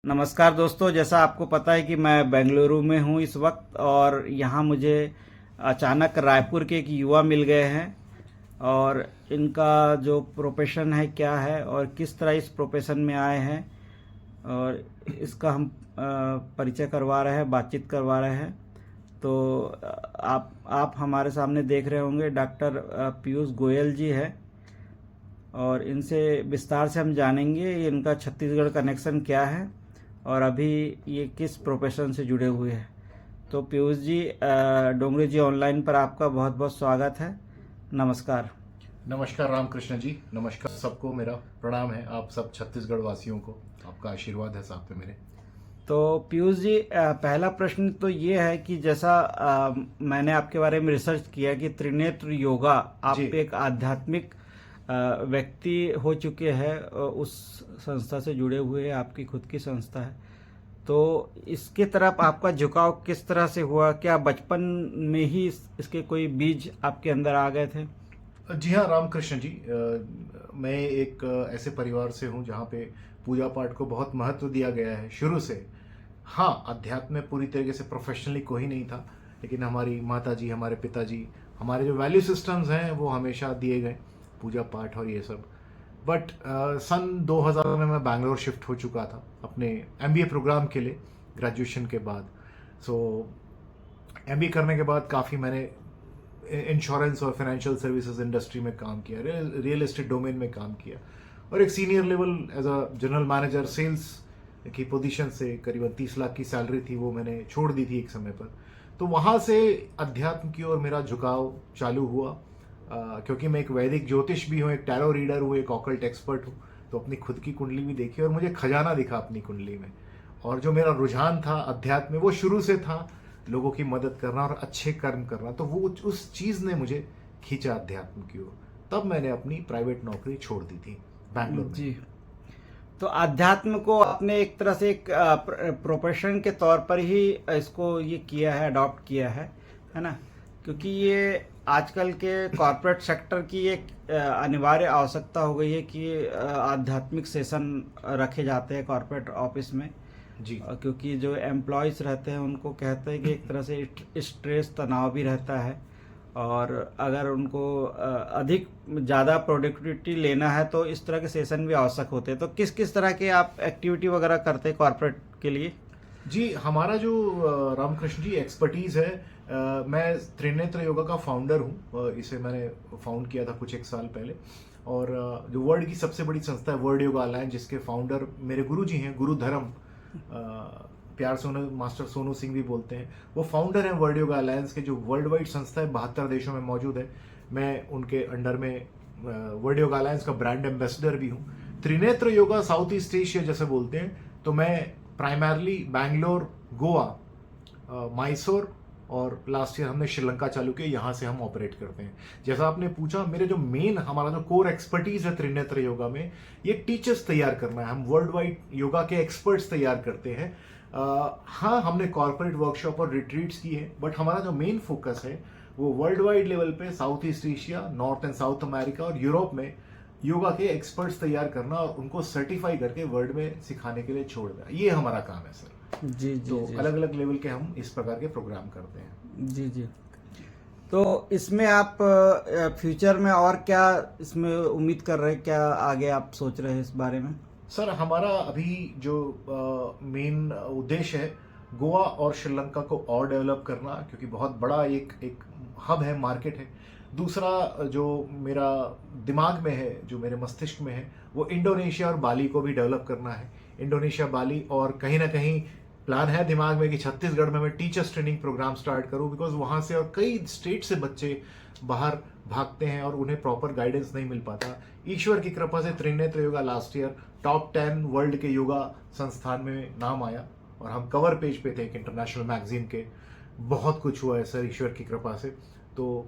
नमस्कार दोस्तों, जैसा आपको पता है कि मैं बेंगलुरु में हूँ इस वक्त और यहाँ मुझे अचानक रायपुर के एक युवा मिल गए हैं और इनका जो प्रोफेशन है क्या है और किस तरह इस प्रोफेशन में आए हैं और इसका हम परिचय करवा रहे हैं, बातचीत करवा रहे हैं। तो आप हमारे सामने देख रहे होंगे डॉक्टर पीयूष गोयल जी है और इनसे विस्तार से हम जानेंगे इनका छत्तीसगढ़ कनेक्शन क्या है और अभी ये किस प्रोफेशन से जुड़े हुए हैं। तो पीयूष जी, डोंगरी जी ऑनलाइन पर आपका बहुत बहुत स्वागत है। नमस्कार। नमस्कार रामकृष्ण जी, नमस्कार सबको, मेरा प्रणाम है आप सब छत्तीसगढ़ वासियों को। आपका आशीर्वाद है साथ में मेरे। तो पीयूष जी, पहला प्रश्न तो ये है कि जैसा मैंने आपके बारे में रिसर्च किया कि त्रिनेत्र योगा, आप जी। एक आध्यात्मिक व्यक्ति हो चुके हैं, उस संस्था से जुड़े हुए हैं, आपकी खुद की संस्था है। तो इसके तरफ आपका झुकाव किस तरह से हुआ? क्या बचपन में ही इसके कोई बीज आपके अंदर आ गए थे? जी हाँ रामकृष्ण जी, मैं एक ऐसे परिवार से हूँ जहाँ पे पूजा पाठ को बहुत महत्व दिया गया है शुरू से। हाँ, अध्यात्म में पूरी तरीके से प्रोफेशनली कोई नहीं था, लेकिन हमारी माता जी, हमारे पिताजी, हमारे जो वैल्यू सिस्टम्स हैं वो हमेशा दिए गए, पूजा पाठ और ये सब। बट सन 2000 में मैं बैंगलोर शिफ्ट हो चुका था अपने एमबीए प्रोग्राम के लिए, ग्रेजुएशन के बाद। सो एमबीए करने के बाद काफ़ी मैंने इंश्योरेंस और फाइनेंशियल सर्विसेज इंडस्ट्री में काम किया, रियल एस्टेट डोमेन में काम किया और एक senior level as a general manager sales की पोजीशन से करीबन 30 लाख की सैलरी थी, वो मैंने छोड़ दी थी एक समय पर। तो वहाँ से अध्यात्म की ओर मेरा झुकाव चालू हुआ, क्योंकि मैं एक वैदिक ज्योतिष भी हूँ, एक टैरो रीडर हूँ, एक ऑकल्ट एक्सपर्ट हूँ। तो अपनी खुद की कुंडली भी देखी और मुझे खजाना दिखा अपनी कुंडली में। और जो मेरा रुझान था अध्यात्म में, वो शुरू से था लोगों की मदद करना और अच्छे कर्म करना। तो वो उस चीज़ ने मुझे खींचा अध्यात्म की ओर। तब मैंने अपनी प्राइवेट नौकरी छोड़ दी थी बैंगलोर में। जी। तो अध्यात्म को आपने एक तरह से एक प्रोफेशन के तौर पर ही इसको ये किया है, अडॉप्ट किया है ना? क्योंकि ये आजकल के कॉरपोरेट सेक्टर की एक अनिवार्य आवश्यकता हो गई है कि आध्यात्मिक सेशन रखे जाते हैं कॉरपोरेट ऑफिस में। जी। क्योंकि जो एम्प्लॉयज़ रहते हैं उनको कहते हैं कि एक तरह से स्ट्रेस, तनाव भी रहता है और अगर उनको अधिक ज़्यादा प्रोडक्टिविटी लेना है तो इस तरह के सेशन भी आवश्यक होते हैं। तो किस किस तरह के आप एक्टिविटी वगैरह करते हैं कॉरपोरेट के लिए? जी, हमारा जो रामकृष्ण जी एक्सपर्टीज़ है, मैं त्रिनेत्र योगा का फाउंडर हूँ। इसे मैंने फाउंड किया था कुछ एक साल पहले। और जो वर्ल्ड की सबसे बड़ी संस्था है वर्ल्ड योगा अलायंस, जिसके फाउंडर मेरे गुरु जी हैं, गुरु धर्म, प्यार से उन्हें मास्टर सोनू सिंह भी बोलते हैं। वो फाउंडर हैं वर्ल्ड योगा अलायंस के, जो वर्ल्ड वाइड संस्था है, 72 देशों में मौजूद है। मैं उनके अंडर में वर्ल्ड योगा अलायंस का ब्रांड एम्बेसडर भी हूँ। Trinetra yoga south east Asia जैसे बोलते हैं, तो मैं प्राइमरली बैंगलोर, गोवा, मैसूर और लास्ट ईयर हमने श्रीलंका चालू किया, यहाँ से हम ऑपरेट करते हैं। जैसा आपने पूछा, मेरे जो मेन हमारा जो कोर एक्सपर्टीज है त्रिनेत्र योगा में, ये टीचर्स तैयार करना है। हम वर्ल्ड वाइड योगा के एक्सपर्ट्स तैयार करते हैं। हाँ, हमने कॉर्पोरेट वर्कशॉप और रिट्रीट्स की है, बट हमारा जो मेन फोकस है वो वर्ल्ड वाइड लेवल पे south east Asia, north and south America और यूरोप में योगा के एक्सपर्ट्स तैयार करना और उनको सर्टिफाई करके वर्ल्ड में सिखाने के लिए छोड़ना, ये हमारा काम है सर। जी जी। तो जी अलग अलग लेवल के हम इस प्रकार के प्रोग्राम करते हैं। जी जी। तो इसमें आप फ्यूचर में और क्या इसमें उम्मीद कर रहे हैं, क्या आगे आप सोच रहे हैं इस बारे में? सर, हमारा अभी जो मेन उद्देश्य है, गोवा और श्रीलंका को और डेवलप करना, क्योंकि बहुत बड़ा एक हब है, मार्केट है। दूसरा जो मेरा दिमाग में है, जो मेरे मस्तिष्क में है, वो इंडोनेशिया और बाली को भी डेवलप करना है। इंडोनेशिया, बाली, और कहीं ना कहीं प्लान है दिमाग में कि छत्तीसगढ़ में मैं टीचर्स ट्रेनिंग प्रोग्राम स्टार्ट करूं, बिकॉज वहाँ से और कई स्टेट से बच्चे बाहर भागते हैं और उन्हें प्रॉपर गाइडेंस नहीं मिल पाता। ईश्वर की कृपा से Trinetra yoga last year top 10 world के योगा संस्थान में नाम आया और हम कवर पेज पे थे एक इंटरनेशनल मैगजीन के। बहुत कुछ हुआ है सर ईश्वर की कृपा से। तो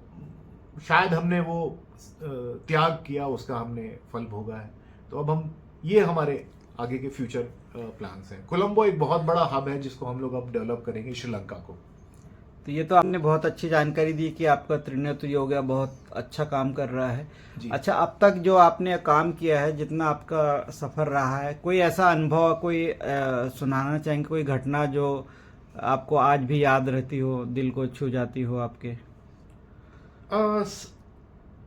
शायद हमने वो त्याग किया, उसका हमने फल भोगा है। तो अब हम, ये हमारे आगे के फ्यूचर प्लान्स हैं। कोलंबो एक बहुत बड़ा हब है जिसको हम लोग अब डेवलप करेंगे, श्रीलंका को। तो ये तो आपने बहुत अच्छी जानकारी दी कि आपका त्रिनेत्र योगा बहुत अच्छा काम कर रहा है। जी। अच्छा, अब तक जो आपने काम किया है, जितना आपका सफ़र रहा है, कोई ऐसा अनुभव कोई सुनाना चाहेंगे, कोई घटना जो आपको आज भी याद रहती हो, दिल को छू जाती हो आपके?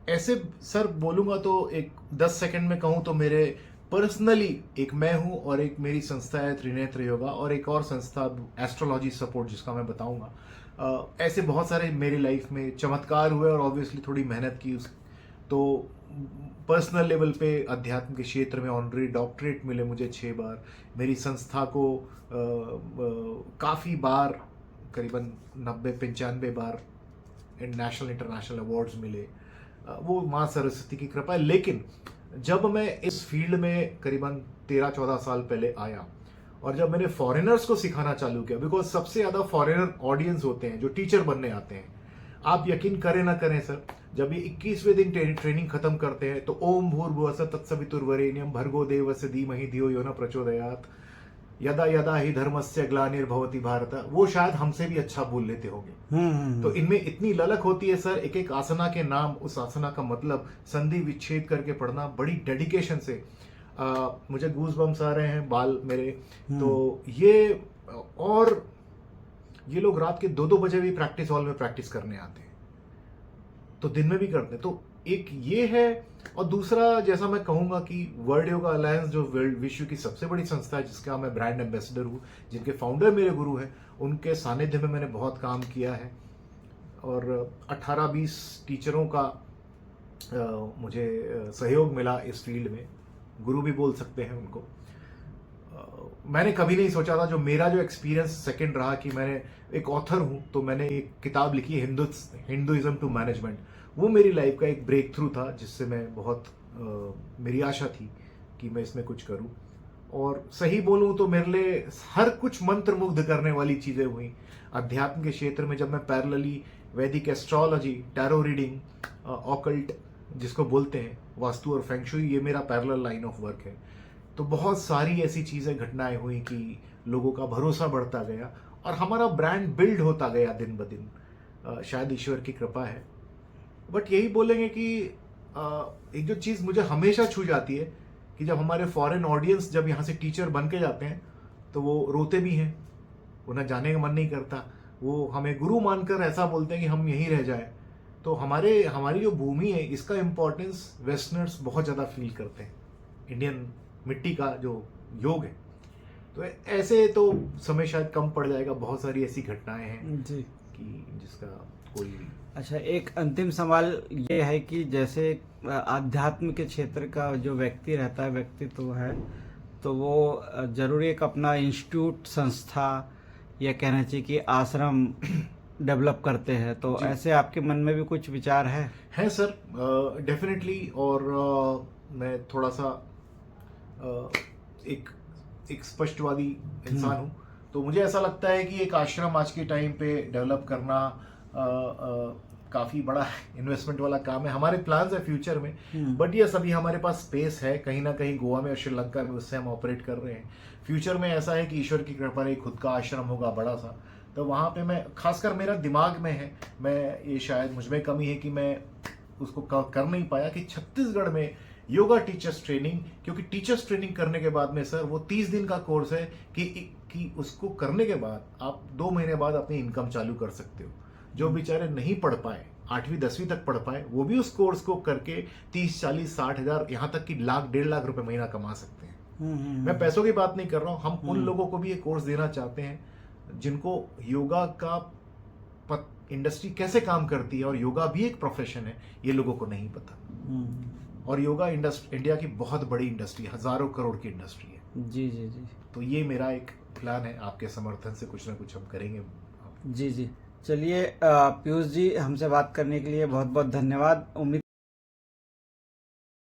ऐसे सर बोलूँगा तो एक 10 सेकंड में कहूँ तो मेरे पर्सनली एक मैं हूँ और एक मेरी संस्था है त्रिनेत्र योगा, और एक और संस्था एस्ट्रोलॉजी सपोर्ट जिसका मैं बताऊँगा। ऐसे बहुत सारे मेरी लाइफ में चमत्कार हुए और ऑब्वियसली थोड़ी मेहनत की तो पर्सनल लेवल पे अध्यात्म के क्षेत्र में ऑनरी डॉक्टरेट मिले मुझे 6 बार। मेरी संस्था को काफ़ी बार करीबन 90-95 बार नेशनल इंटरनेशनल अवार्ड्स मिले। वो माँ सरस्वती की कृपा है। लेकिन जब मैं इस फील्ड में करीबन 13-14 साल पहले आया और जब मैंने फॉरेनर्स को सिखाना चालू किया, बिकॉज सबसे ज़्यादा फॉरेनर ऑडियंस होते हैं जो टीचर बनने आते हैं। आप यकीन करें ना करें सर, जब ये 21वें दिन ट्रेनिंग खत्म करते हैं तो ओम भूर्भुवस्सुः तत्सवितुर्वरेण्यं भर्गो देवस्य धीमहि धियो यो न प्रचोदयात् यदा यदा ही धर्मस्य ग्लानिर्भवति भारत, वो शायद हमसे भी अच्छा बोल लेते होंगे। तो इनमें इतनी ललक होती है सर, एक एक आसना के नाम, उस आसना का मतलब संधि विच्छेद करके पढ़ना बड़ी डेडिकेशन से। मुझे गूज बम्स आ रहे हैं, बाल मेरे। तो ये और ये लोग रात के 2-2 बजे भी प्रैक्टिस हॉल में प्रैक्टिस करने आते हैं, तो दिन में भी करते हैं। तो एक ये है, और दूसरा जैसा मैं कहूँगा कि वर्ल्ड योगा अलायंस जो विश्व की सबसे बड़ी संस्था है, जिसका मैं ब्रांड एम्बेसडर हूँ, जिनके फाउंडर मेरे गुरु हैं, उनके सानिध्य में मैंने बहुत काम किया है और 18-20 टीचरों का मुझे सहयोग मिला इस फील्ड में। गुरु भी बोल सकते हैं उनको। मैंने कभी नहीं सोचा था, जो मेरा जो एक्सपीरियंस सेकंड रहा कि मैंने एक ऑथर हूँ, तो मैंने एक किताब लिखी है हिंदुइज्म टू मैनेजमेंट। वो मेरी लाइफ का एक ब्रेक थ्रू था, जिससे मैं बहुत मेरी आशा थी कि मैं इसमें कुछ करूं। और सही बोलूं तो मेरे लिए हर कुछ मंत्र मुग्ध करने वाली चीज़ें हुई अध्यात्म के क्षेत्र में। जब मैं पैरेलली वैदिक एस्ट्रोलॉजी, टैरो रीडिंग, ऑकल्ट जिसको बोलते हैं, वास्तु और फेंग शुई, ये मेरा पैरेलल लाइन ऑफ वर्क है। तो बहुत सारी ऐसी चीज़ें घटनाएं हुई कि लोगों का भरोसा बढ़ता गया और हमारा ब्रांड बिल्ड होता गया दिन ब दिन। शायद ईश्वर की कृपा है। बट यही बोलेंगे कि एक जो चीज़ मुझे हमेशा छू जाती है कि जब हमारे फॉरेन ऑडियंस जब यहाँ से टीचर बन के जाते हैं तो वो रोते भी हैं, उन्हें जाने का मन नहीं करता, वो हमें गुरु मानकर ऐसा बोलते हैं कि हम यहीं रह जाए। तो हमारी जो भूमि है, इसका इम्पोर्टेंस वेस्टर्नर्स बहुत ज़्यादा फील करते हैं, इंडियन मिट्टी का जो योग है। तो ऐसे तो समय शायद कम पड़ जाएगा, बहुत सारी ऐसी घटनाएं हैं जी कि जिसका कोई। अच्छा, एक अंतिम सवाल ये है कि जैसे आध्यात्म के क्षेत्र का जो व्यक्ति रहता है, व्यक्तित्व है, तो वो जरूरी एक अपना इंस्टीट्यूट, संस्था, या कहना चाहिए कि आश्रम डेवलप करते हैं। तो ऐसे आपके मन में भी कुछ विचार है सर? डेफिनेटली। और मैं थोड़ा सा एक स्पष्टवादी इंसान हूँ, तो मुझे ऐसा लगता है कि एक आश्रम आज के टाइम पे डेवलप करना काफ़ी बड़ा इन्वेस्टमेंट वाला काम है। हमारे प्लान्स है फ्यूचर में, बट ये सभी हमारे पास स्पेस है कहीं ना कहीं गोवा में और श्रीलंका में, उससे हम ऑपरेट कर रहे हैं। फ्यूचर में ऐसा है कि ईश्वर की कृपा से खुद का आश्रम होगा बड़ा सा, तो वहाँ पे मैं, खासकर मेरा दिमाग में है, मैं ये शायद मुझ में कमी है कि मैं उसको कर नहीं पाया कि छत्तीसगढ़ में योगा टीचर्स ट्रेनिंग, क्योंकि टीचर्स ट्रेनिंग करने के बाद में सर वो 30 दिन का कोर्स है कि उसको करने के बाद आप 2 महीने बाद अपनी इनकम चालू कर सकते हो। जो बेचारे नहीं पढ़ पाए, 8वीं 10वीं तक पढ़ पाए, वो भी उस कोर्स को करके 30-40-60 हज़ार, यहाँ तक कि लाख 1.5 लाख रुपए महीना कमा सकते हैं। मैं पैसों की बात नहीं कर रहा हूँ, हम उन लोगों को भी ये कोर्स देना चाहते हैं जिनको योगा का इंडस्ट्री कैसे काम करती है, और योगा भी एक प्रोफेशन है, ये लोगों को नहीं पता। और योगा इंडिया की बहुत बड़ी इंडस्ट्री, हजारों करोड़ की इंडस्ट्री है। जी जी जी। तो ये मेरा एक प्लान है, आपके समर्थन से कुछ ना कुछ हम करेंगे। जी जी, चलिए पीयूष जी, हमसे बात करने के लिए बहुत बहुत धन्यवाद। उम्मीद